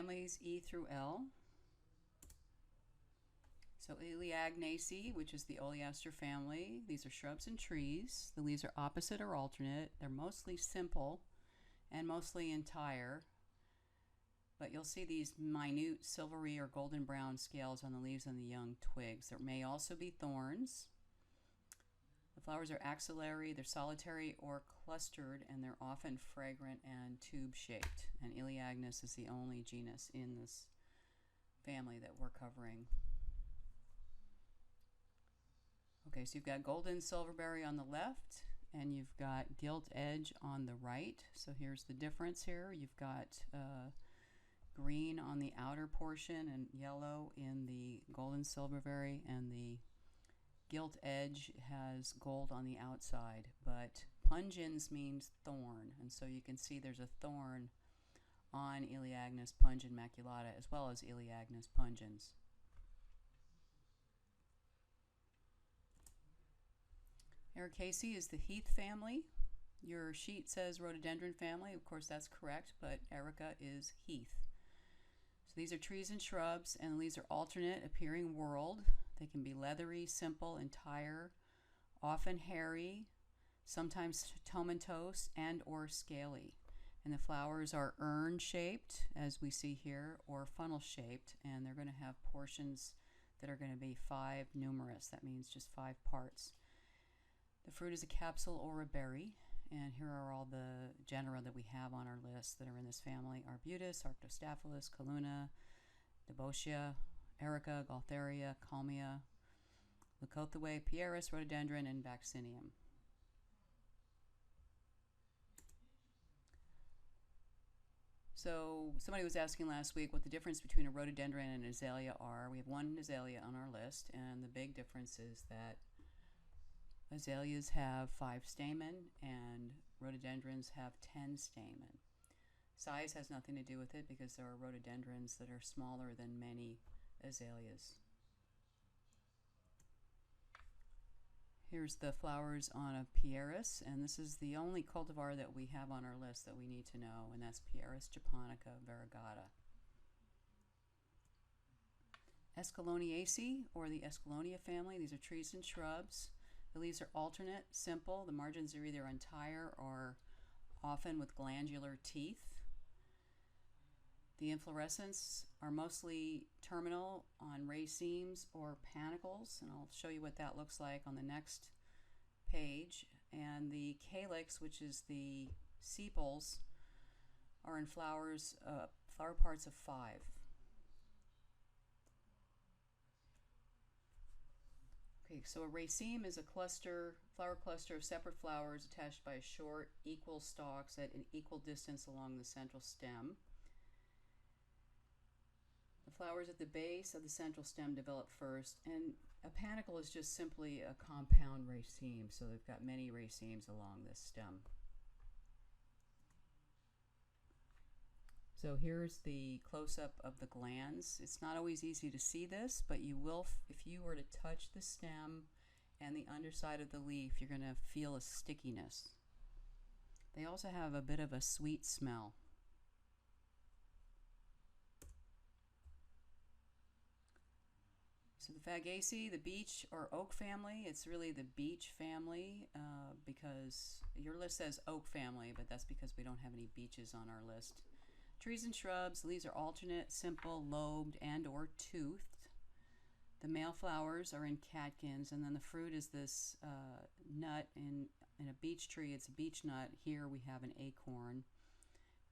families E through L. So Elaeagnaceae, which is the oleaster family, these are shrubs and trees. The leaves are opposite or alternate. They're mostly simple and mostly entire, but you'll see these minute silvery or golden brown scales on the leaves and the young twigs. There may also be thorns. The flowers are axillary, they're solitary or clustered, and they're often fragrant and tube-shaped. And Elaeagnus is the only genus in this family that we're covering. Okay, so you've got golden silverberry on the left, and you've got gilt edge on the right. So here's the difference here. You've got green on the outer portion and yellow in the golden silverberry, and the gilt edge has gold on the outside. But pungens means thorn, and so you can see there's a thorn on Elaeagnus pungens maculata as well as Elaeagnus pungens. Ericaceae is the heath family. Your sheet says rhododendron family. Of course, that's correct, but Erica is heath. So these are trees and shrubs, and these are alternate appearing whorled. They can be leathery, simple, entire, often hairy, sometimes tomentose and or scaly. And the flowers are urn-shaped, as we see here, or funnel-shaped, and they're going to have portions that are going to be 5 numerous. That means just 5 parts. The fruit is a capsule or a berry, and here are all the genera that we have on our list that are in this family: Arbutus, Arctostaphylos, Calluna, Debotia, Erica, Gaultheria, Kalmia, Leucothoe, Pieris, Rhododendron, and Vaccinium. So somebody was asking last week what the difference between a rhododendron and an azalea are. We have one azalea on our list, and the big difference is that azaleas have 5 stamen and rhododendrons have 10 stamen. Size has nothing to do with it because there are rhododendrons that are smaller than many azaleas. Here's the flowers on a Pieris, and this is the only cultivar that we have on our list that we need to know, and that's Pieris japonica variegata. Escaloniaceae, or the Escalonia family, these are trees and shrubs. The leaves are alternate, simple. The margins are either entire or often with glandular teeth. The inflorescence are mostly terminal on racemes or panicles, and I'll show you what that looks like on the next page. And the calyx, which is the sepals, are in flower parts of 5. Okay, so a raceme is a flower cluster of separate flowers attached by short, equal stalks at an equal distance along the central stem. The flowers at the base of the central stem develop first, and a panicle is just simply a compound raceme, so they've got many racemes along this stem. So here's the close-up of the glands. It's not always easy to see this, but you will, if you were to touch the stem and the underside of the leaf, you're going to feel a stickiness. They also have a bit of a sweet smell. So the Fagaceae, the beech or oak family, it's really the beech family because your list says oak family, but that's because we don't have any beeches on our list. Trees and shrubs, leaves are alternate, simple, lobed, and or toothed. The male flowers are in catkins, and then the fruit is this nut. In a beech tree, it's a beech nut. Here we have an acorn,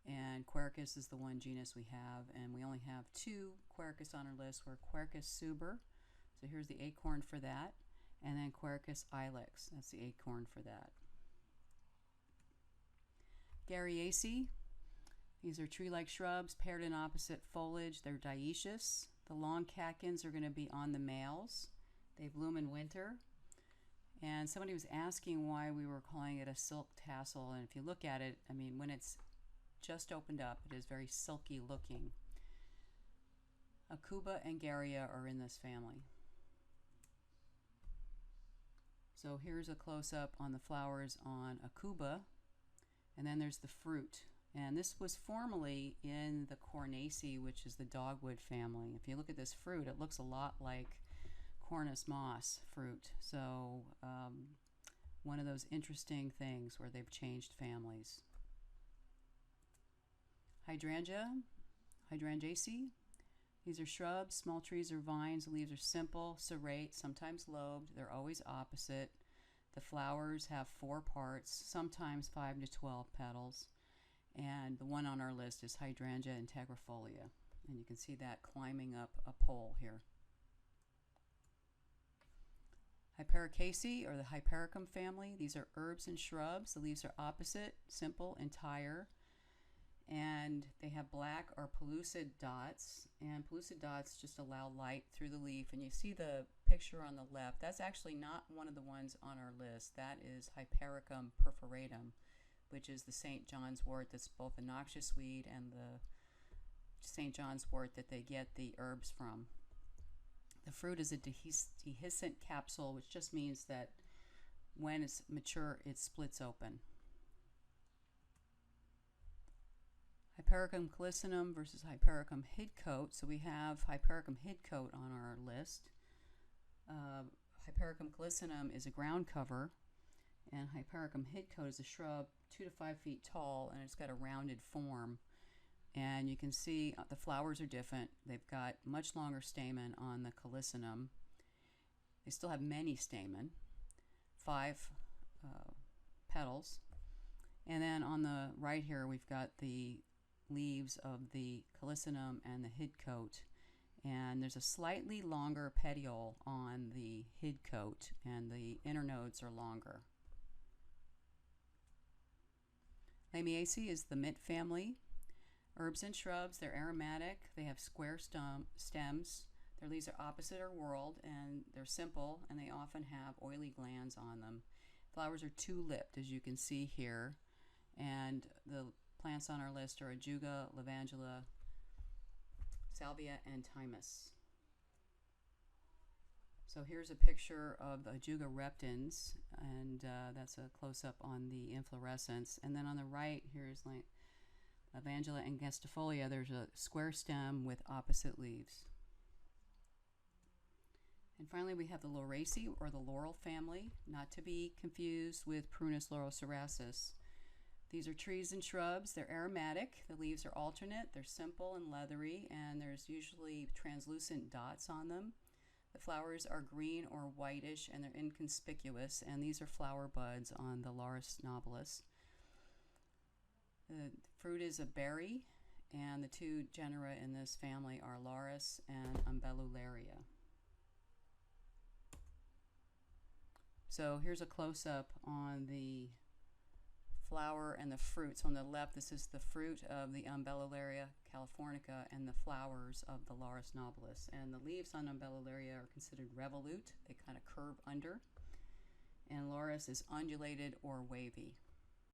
and Quercus is the one genus we have, and we only have 2 Quercus on our list. We're Quercus suber, so here's the acorn for that, and then Quercus ilex, that's the acorn for that. Garryaceae. These are tree-like shrubs, paired in opposite foliage. They're dioecious. The long catkins are going to be on the males. They bloom in winter. And somebody was asking why we were calling it a silk tassel. And if you look at it, I mean, when it's just opened up, it is very silky looking. Aucuba and Garrya are in this family. So here's a close-up on the flowers on Aucuba. And then there's the fruit And this was formerly in the Cornaceae, which is the dogwood family. If you look at this fruit, it looks a lot like Cornus moss fruit. So one of those interesting things where they've changed families. Hydrangeaceae. These are shrubs, small trees or vines. The leaves are simple, serrate, sometimes lobed. They're always opposite. The flowers have 4 parts, sometimes 5 to 12 petals. And the one on our list is Hydrangea integrifolia. And you can see that climbing up a pole here. Hypericaceae, or the Hypericum family. These are herbs and shrubs. The leaves are opposite, simple, entire. And they have black or pellucid dots. And pellucid dots just allow light through the leaf. And you see the picture on the left. That's actually not one of the ones on our list. That is Hypericum perforatum, which is the St. John's wort that's both a noxious weed and the St. John's wort that they get the herbs from. The fruit is a dehiscent capsule, which just means that when it's mature, it splits open. Hypericum calissinum versus Hypericum hidcote. So we have Hypericum hidcote on our list. Hypericum calissinum is a ground cover, and Hypericum hidcote is a shrub 2 to 5 feet tall, and it's got a rounded form. And you can see the flowers are different. They've got much longer stamen on the calissinum. They still have many stamen, 5 petals. And then on the right here, we've got the leaves of the calissinum and the hidcote. And there's a slightly longer petiole on the hidcote, and the internodes are longer. Lamiaceae is the mint family. Herbs and shrubs, they're aromatic. They have square stems. Their leaves are opposite or whorled, and they're simple, and they often have oily glands on them. Flowers are 2-lipped, as you can see here. And the plants on our list are Ajuga, Levangula, Salvia, and Thymus. So here's a picture of the Ajuga reptans, and that's a close-up on the inflorescence. And then on the right, here's like Levangula angustifolia. There's a square stem with opposite leaves. And finally, we have the Lauraceae, or the laurel family, not to be confused with Prunus laurocerasus. These are trees and shrubs. They're aromatic. The leaves are alternate. They're simple and leathery, and there's usually translucent dots on them. The flowers are green or whitish, and they're inconspicuous, and these are flower buds on the Laurus nobilis. The fruit is a berry, and the 2 genera in this family are Laurus and Umbellularia. So here's a close-up on the flower and the fruit. So on the left, this is the fruit of the Umbellularia californica and the flowers of the Laurus nobilis. And the leaves on Umbellularia are considered revolute. They kind of curve under. And Laurus is undulated or wavy.